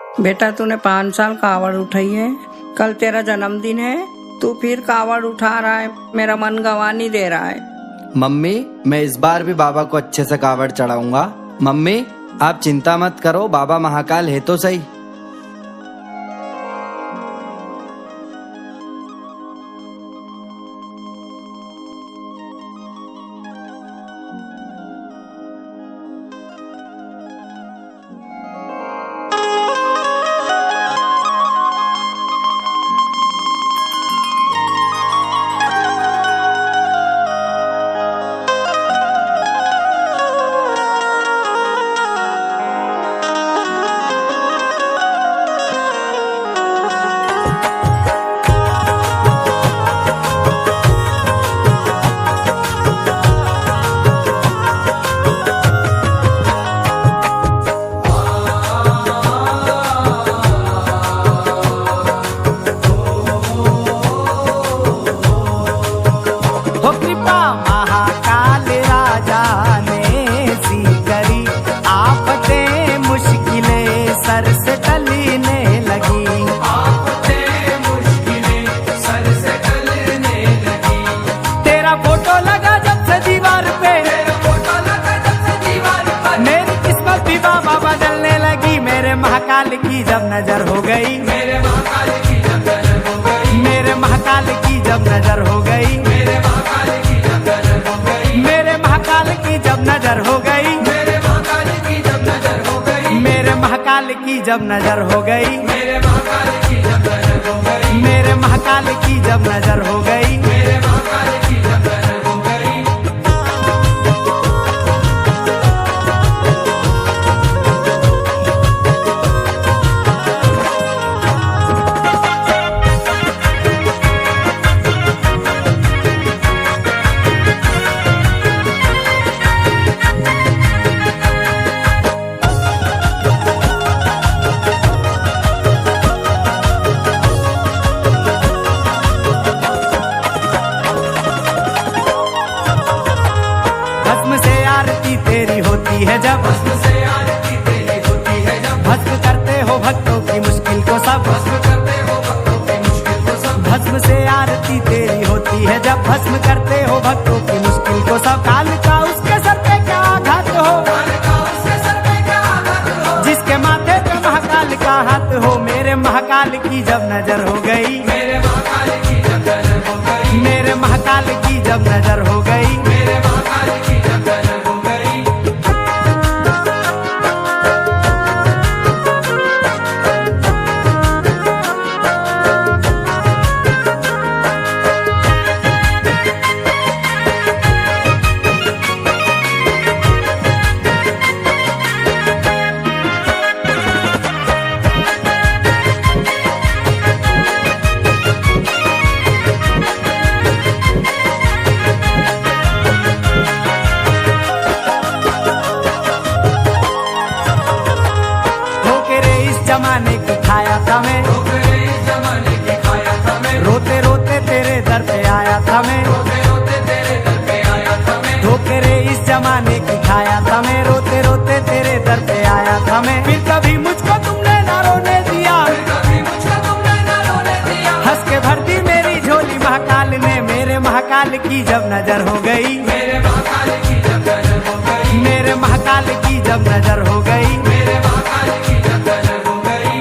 बेटा तूने 5 साल कावड़ उठाई है, कल तेरा जन्मदिन है, तू फिर कावड़ उठा रहा है, मेरा मन गवा नहीं दे रहा है। मम्मी मैं इस बार भी बाबा को अच्छे से कावड़ चढ़ाऊंगा। मम्मी आप चिंता मत करो, बाबा महाकाल है तो सही। महाकाल की जब नजर हो गई, मेरे महाकाल की जब नजर हो गई, मेरे महाकाल की जब नजर हो गई, मेरे महाकाल की जब नजर हो गई, मेरे महाकाल की जब नजर हो गई, मेरे महाकाल की जब नजर हो गई, मेरे महाकाल की जब नजर हो गई, मेरे महाकाल की जब नजर हो गई, मेरे महाकाल की जब नजर हो गई, मेरे महाकाल की जब नजर हो गई। तेरी होती है जब भस्म से आरती तेरी होती है जब भस्म करते हो भक्तों की मुश्किल को सब भस्म करते हो भक्तों की मुश्किल को सब भस्म से आरती तेरी होती है जब भस्म करते हो भक्तों की मुश्किल को सब। काल का उसके सर पे क्या आघात हो, काल का उसके सर पे क्या आघात हो, जिसके माथे पे महाकाल का हाथ हो। मेरे महाकाल की जब नजर हो गई, मेरे महाकाल की जब नजर हो गई, मेरे महाकाल की जब नजर हो गई, मेरे महाकाल की जब नजर हो गई। जमाने की खाया था मैं, इस जमाने की खाया था मैं, रोते रोते तेरे दर पे आया था मैं, रोते रोते तेरे दर पे आया था मैं, धोखे रे इस जमाने की खाया था मैं, रोते रोते तेरे दर पे आया था मैं। फिर कभी मुझको तुमने ना रोने दिया, फिर कभी मुझको तुमने ना रोने दिया, हंस के भर दी मेरी झोली महाकाल ने। मेरे महाकाल की जब नजर हो गई, मेरे महाकाल की जब नजर हो गई, मेरे महाकाल की जब नजर हो गई, मेरे महाकाल की जब नजर हो गई।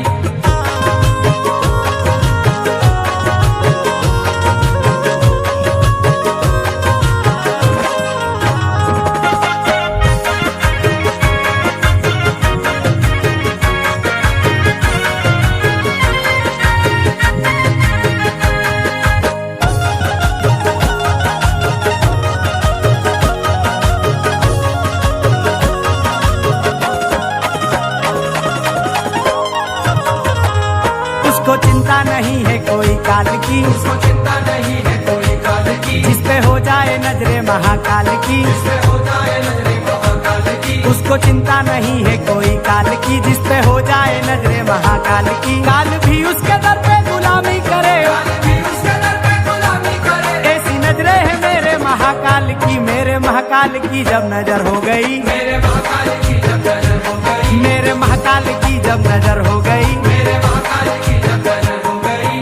उसको चिंता नहीं है कोई काल की, उसको चिंता नहीं है कोई काल की, जिस पे हो जाए नजरे महाकाल की, जिस पे हो जाए नजरे महाकाल की। उसको चिंता नहीं है कोई काल की, जिस पे हो जाए नजरे महाकाल की। काल भी उसके दर पे गुलामी करे, काल भी उसके दर पे गुलामी करे, ऐसी नजरे है मेरे महाकाल की। मेरे महाकाल की जब नजर हो गई, मेरे महाकाल की जब नजर हो गई, मेरे महाकाल की जब नजर हो गई, मेरे महाकाल की जब नजर हो गई।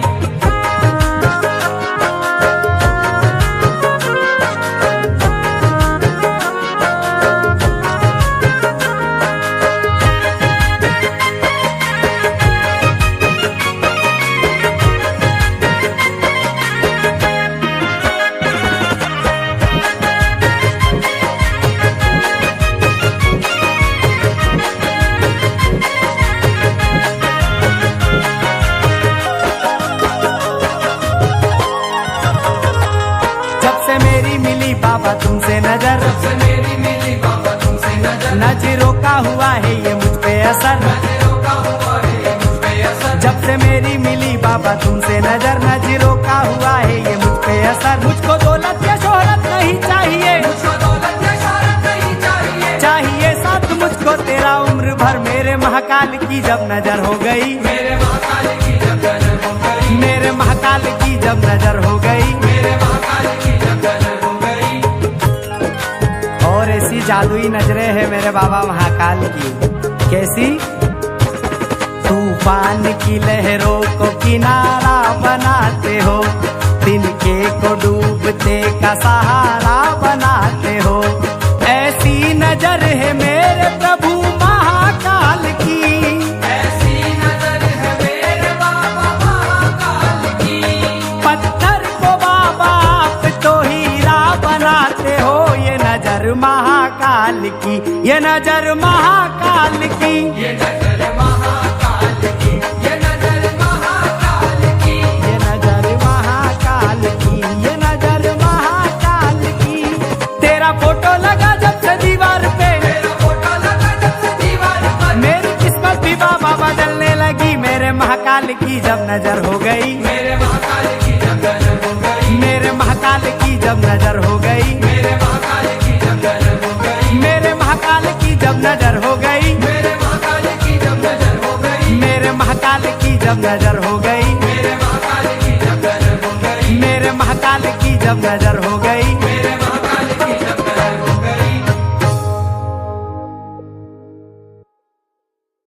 बाबा तुमसे नजर, जब से मेरी मिली बाबा तुमसे नजर, नजरों का हुआ है ये मुझ पे असर, नजरों का हुआ है ये मुझ पे असर। जब से मेरी मिली बाबा तुमसे नजर, नजरों का हुआ है ये मुझ पे असर। मुझको दौलत या शोहरत नहीं चाहिए, मुझको दौलत या शोहरत नहीं चाहिए, चाहिए साथ मुझको तेरा उम्र भर। मेरे महाकाल की जब नजर हो गई, मेरे महाकाल की जब नजर हो गई, मेरे महाकाल की जब नजर हो गई, मेरे महाकाल की जब नजर हो गई। और ऐसी जादुई नजरें हैं मेरे बाबा महाकाल की, कैसी? तूफान की लहरों को किनारा बनाते हो, तिनके को डूबते का सहारा बनाते हो। ऐसी नजर है मेरे प्रभु महाकाल की, ऐसी नजर है मेरे बाबा महाकाल की। पत्थर को बाबा आप तो हीरा बनाते हो। ये नजर महाकाल की, ये नजर महाकाल की, ये नजर महाकाल की, ये नजर महाकाल की, ये नजर महाकाल की, ये नजर महाकाल की। तेरा फोटो लगा जब से दीवार पे, तेरा फोटो लगा जब से दीवार पर, मेरी किस्मत भी बाबा बदलने लगी। मेरे महाकाल की जब नजर हो गई, मेरे महाकाल की जब नजर हो गई, मेरे महाकाल की जब नजर हो गई, मेरे महाकाल की जब नजर हो गई, मेरे महाकाल की जब नजर हो गई, मेरे महाकाल की जब नजर हो गई, मेरे महाकाल की जब नजर हो गई, मेरे महाकाल की जब नजर हो गई, मेरे महाकाल की जब नजर हो